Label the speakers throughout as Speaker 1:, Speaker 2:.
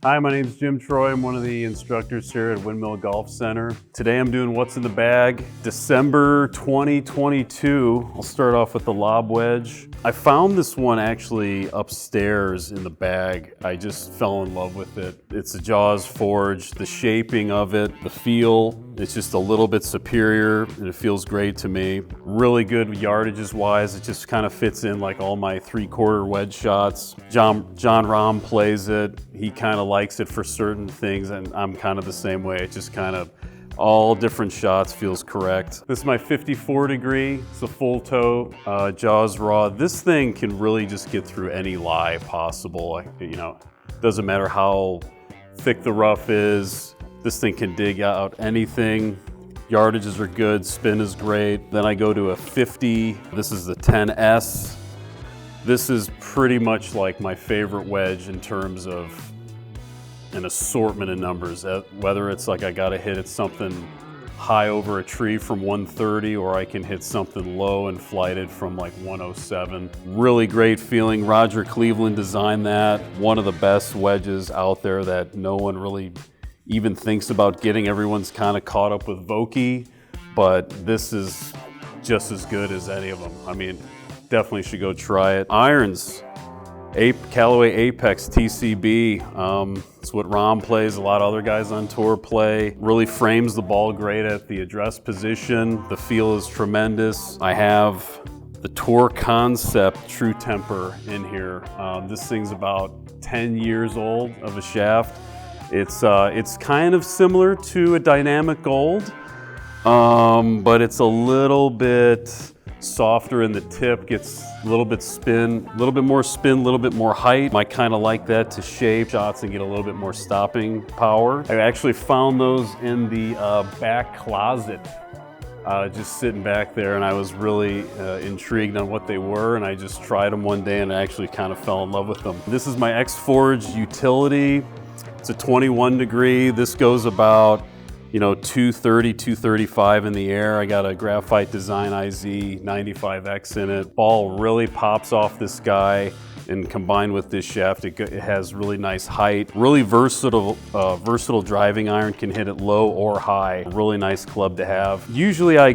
Speaker 1: Hi, my name is Jim Troy. I'm one of the instructors here at Windmill Golf Center. Today I'm doing What's in the Bag, December 2022. I'll start off with the lob wedge. I found this one actually upstairs in the bag. I just fell in love with it. It's a Jaws Forge, the shaping of it, the feel, it's just a little bit superior and it feels great to me. Really good yardages wise. It just kind of fits in like all my 3/4 wedge shots. John Rahm plays it. He kind of likes it for certain things and I'm kind of the same way. It just kind of all different shots feels correct. This is my 54 degree. It's a full toe Jaws Raw. This thing can really just get through any lie possible. Doesn't matter how thick the rough is. This thing can dig out anything. Yardages are good, spin is great. Then I go to a 50. This is the 10S. This is pretty much like my favorite wedge in terms of an assortment of numbers. Whether it's like I gotta hit it something high over a tree from 130 or I can hit something low and flight it from like 107. Really great feeling. Roger Cleveland designed that. One of the best wedges out there that no one really even thinks about getting. Everyone's kind of caught up with Vokey, but this is just as good as any of them. I mean, definitely should go try it. Irons, Callaway Apex TCB. It's what Rahm plays, a lot of other guys on tour play. Really frames the ball great at the address position. The feel is tremendous. I have the Tour Concept True Temper in here. This thing's about 10 years old of a shaft. It's kind of similar to a Dynamic Gold, but it's a little bit softer in the tip, gets a little bit more spin, a little bit more height. I kind of like that to shape shots and get a little bit more stopping power. I actually found those in the back closet, just sitting back there, and I was really intrigued on what they were, and I just tried them one day and I actually kind of fell in love with them. This is my X-Forge utility. It's a 21 degree. This goes about 230, 235 in the air. I got a Graphite Design IZ 95X in it. Ball really pops off this guy, and combined with this shaft, it has really nice height. Really versatile driving iron, can hit it low or high. Really nice club to have. Usually I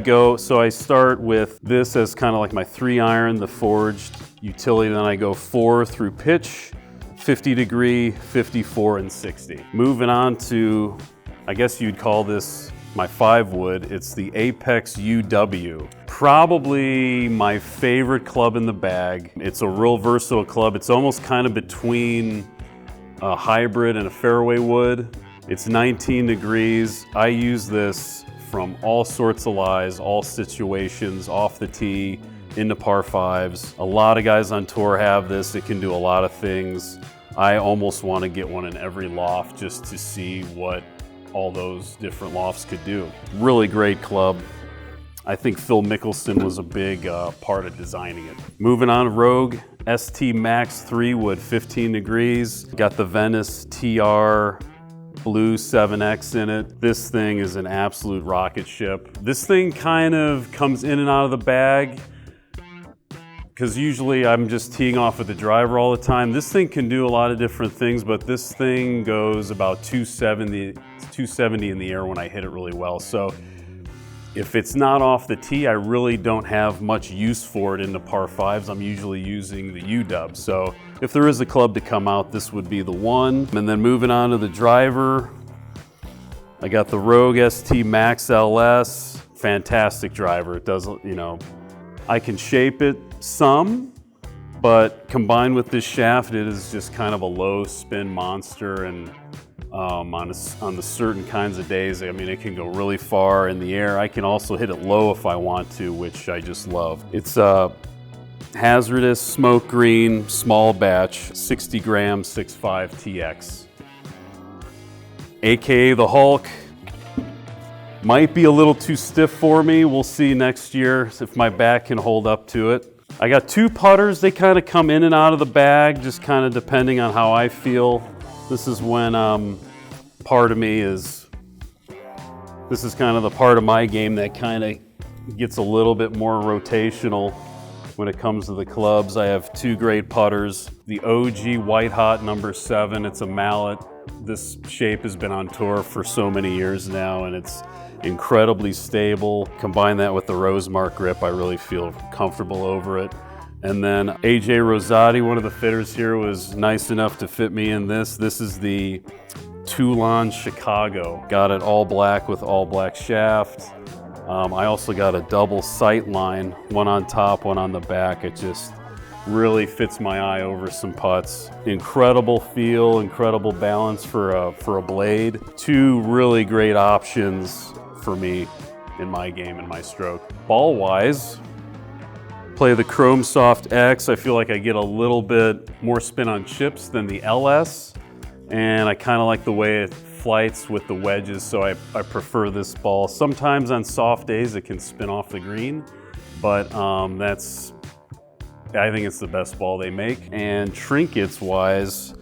Speaker 1: start with this as kind of like my 3-iron, the forged utility, then I go 4 through pitch, 50 degree, 54, and 60. Moving on to, I guess you'd call this my 5-wood. It's the Apex UW. Probably my favorite club in the bag. It's a real versatile club. It's almost kind of between a hybrid and a fairway wood. It's 19 degrees. I use this from all sorts of lies, all situations, off the tee, into par 5s. A lot of guys on tour have this. It can do a lot of things. I almost want to get one in every loft just to see what all those different lofts could do. Really great club. I think Phil Mickelson was a big part of designing it. Moving on, Rogue ST Max 3-wood, 15 degrees. Got the Venice TR Blue 7X in it. This thing is an absolute rocket ship. This thing kind of comes in and out of the bag because usually I'm just teeing off with the driver all the time. This thing can do a lot of different things, but this thing goes about 270 in the air when I hit it really well. So if it's not off the tee, I really don't have much use for it in the par 5s. I'm usually using the UW. So if there is a club to come out, this would be the one. And then moving on to the driver, I got the Rogue ST Max LS. Fantastic driver. It does, I can shape it some, but combined with this shaft, it is just kind of a low spin monster. And on the certain kinds of days, I mean, it can go really far in the air. I can also hit it low if I want to, which I just love. It's a hazardous smoke green, small batch, 60 gram 6.5 TX. AKA the Hulk. Might be a little too stiff for me. We'll see next year if my back can hold up to it. I got 2 putters. They kind of come in and out of the bag, just kind of depending on how I feel. This is when part of me is, this is kind of the part of my game that kind of gets a little bit more rotational when it comes to the clubs. I have two great putters. The OG White Hot number 7, it's a mallet. This shape has been on tour for so many years now, and it's incredibly stable. Combine that with the Rosemark grip, I really feel comfortable over it. And then AJ Rosati, one of the fitters here, was nice enough to fit me in this. This is the Toulon Chicago. Got it all black with all black shaft. I also got a double sight line, one on top, one on the back. It just really fits my eye over some putts. Incredible feel, incredible balance for a blade. Two really great options for me in my game and my stroke. Ball-wise, play the Chrome Soft X. I feel like I get a little bit more spin on chips than the LS, and I kind of like the way it flights with the wedges, so I prefer this ball. Sometimes on soft days it can spin off the green, but I think it's the best ball they make. And trinkets wise,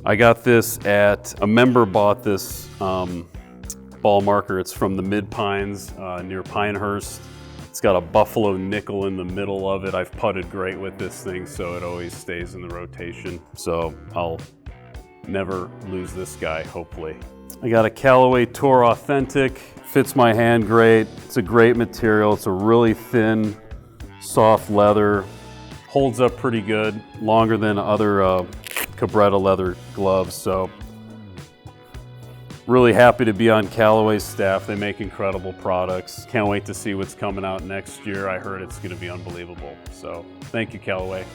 Speaker 1: I got this a member bought this ball marker. It's from the Mid-Pines near Pinehurst. It's got a buffalo nickel in the middle of it. I've putted great with this thing, so it always stays in the rotation. So I'll never lose this guy, hopefully. I got a Callaway Tour Authentic. Fits my hand great. It's a great material. It's a really thin, soft leather. Holds up pretty good, longer than other Cabretta leather gloves. So really happy to be on Callaway's staff. They make incredible products. Can't wait to see what's coming out next year. I heard it's going to be unbelievable. So thank you, Callaway.